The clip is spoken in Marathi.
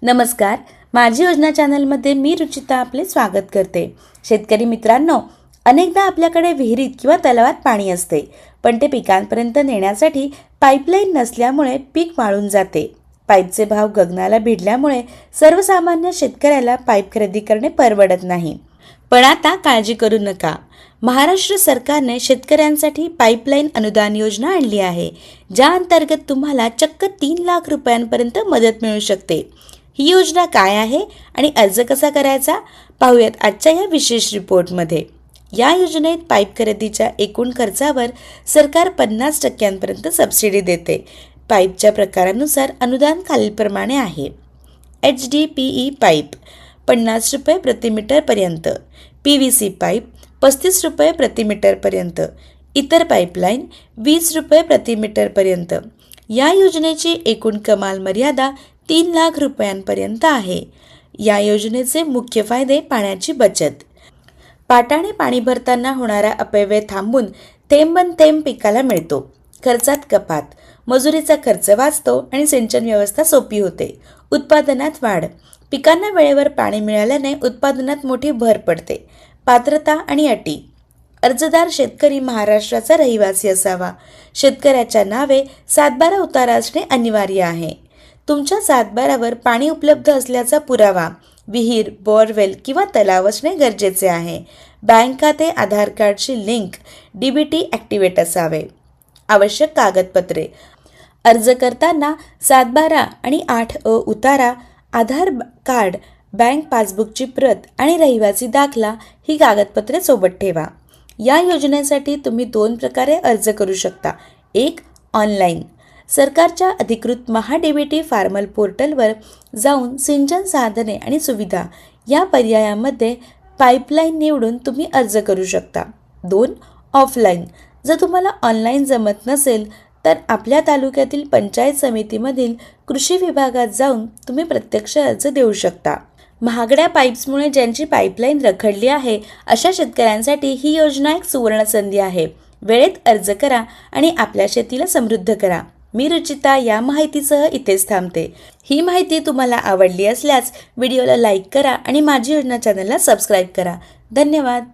नमस्कार, माझी योजना चॅनलमध्ये मी रुचिता आपले स्वागत करते। शेतकरी मित्रांनो, अनेकदा आपल्याकडे विहिरीत किंवा तलावात पाणी असते, पण ते पिकांपर्यंत नेण्यासाठी पाईपलाईन नसल्यामुळे पीक वाळून जाते। पाईपचे भाव गगनाला भिडल्यामुळे सर्वसामान्य शेतकऱ्याला पाईप खरेदी करणे परवडत नाही। पण आता काळजी करू नका, महाराष्ट्र सरकारने शेतकऱ्यांसाठी पाईपलाईन अनुदान योजना आणली आहे, ज्या अंतर्गत तुम्हाला चक्क 3 लाख रुपयांपर्यंत मदत मिळू शकते। ही योजना काय आहे आणि अर्ज कसा करायचा पाहूयात आजच्या या विशेष रिपोर्टमध्ये। या योजनेत पाईप खरेदीच्या एकूण खर्चावर सरकार 50% सबसिडी देते। पाईपच्या प्रकारानुसार अनुदान खालीलप्रमाणे आहे। HDPE पाईप 50 रुपये प्रति मीटर पर्यंत, PVC पाईप 35 रुपये प्रति मीटर पर्यंत, इतर पाईपलाईन 20 रुपये प्रति मीटर पर्यंत। या योजनेची एकूण कमाल मर्यादा 3 लाख रुपयांपर्यंत आहे। या योजनेचे मुख्य फायदे: पाण्याची बचत, पाटाने पाणी भरताना होणारा अपव्यय थांबून थेंबन थेंब पिकाला मिळतो, खर्चात कपात, मजुरीचा खर्च वाचतो आणि सिंचन व्यवस्था सोपी होते, उत्पादनात वाढ, पिकांना वेळेवर पाणी मिळाल्याने उत्पादनात मोठी भर पडते। पात्रता आणि अटी: अर्जदार शेतकरी महाराष्ट्राचा रहिवासी असावा, शेतकऱ्याच्या नावे 7/12 उतारा असणे अनिवार्य आहे, तुमच्या 7/12वर पाणी उपलब्ध असल्याचा पुरावा, विहीर, बोरवेल किंवा तलाव असणे गरजेचे आहे, बँक खाते, आधार कार्डची लिंक, DBT ॲक्टिवेट असावे। आवश्यक कागदपत्रे: अर्ज करताना 7/12 आणि 8A उतारा, आधार कार्ड, बँक पासबुकची प्रत आणि रहिवासी दाखला ही कागदपत्रे सोबत ठेवा। या योजनेसाठी तुम्ही 2 प्रकारे अर्ज करू शकता। एक, ऑनलाईन, सरकारच्या अधिकृत महा-DBT फार्मर पोर्टलवर जाऊन सिंचन साधने आणि सुविधा या पर्यायामध्ये पाईपलाईन निवडून तुम्ही अर्ज करू शकता। 2, ऑफलाईन, जर तुम्हाला ऑनलाईन जमत नसेल तर आपल्या तालुक्यातील पंचायत समितीमधील कृषी विभागात जाऊन तुम्ही प्रत्यक्ष अर्ज देऊ शकता। महागड्या पाईप्समुळे ज्यांची पाईपलाईन रखडली आहे अशा शेतकऱ्यांसाठी ही योजना एक सुवर्ण संधी आहे। वेळेत अर्ज करा आणि आपल्या शेतीला समृद्ध करा। मी रुचिता या माहितीसह इथेच थांबते। ही माहिती तुम्हाला आवडली असल्यास व्हिडिओला लाईक करा आणि माझी योजना चॅनलला सबस्क्राईब करा। धन्यवाद।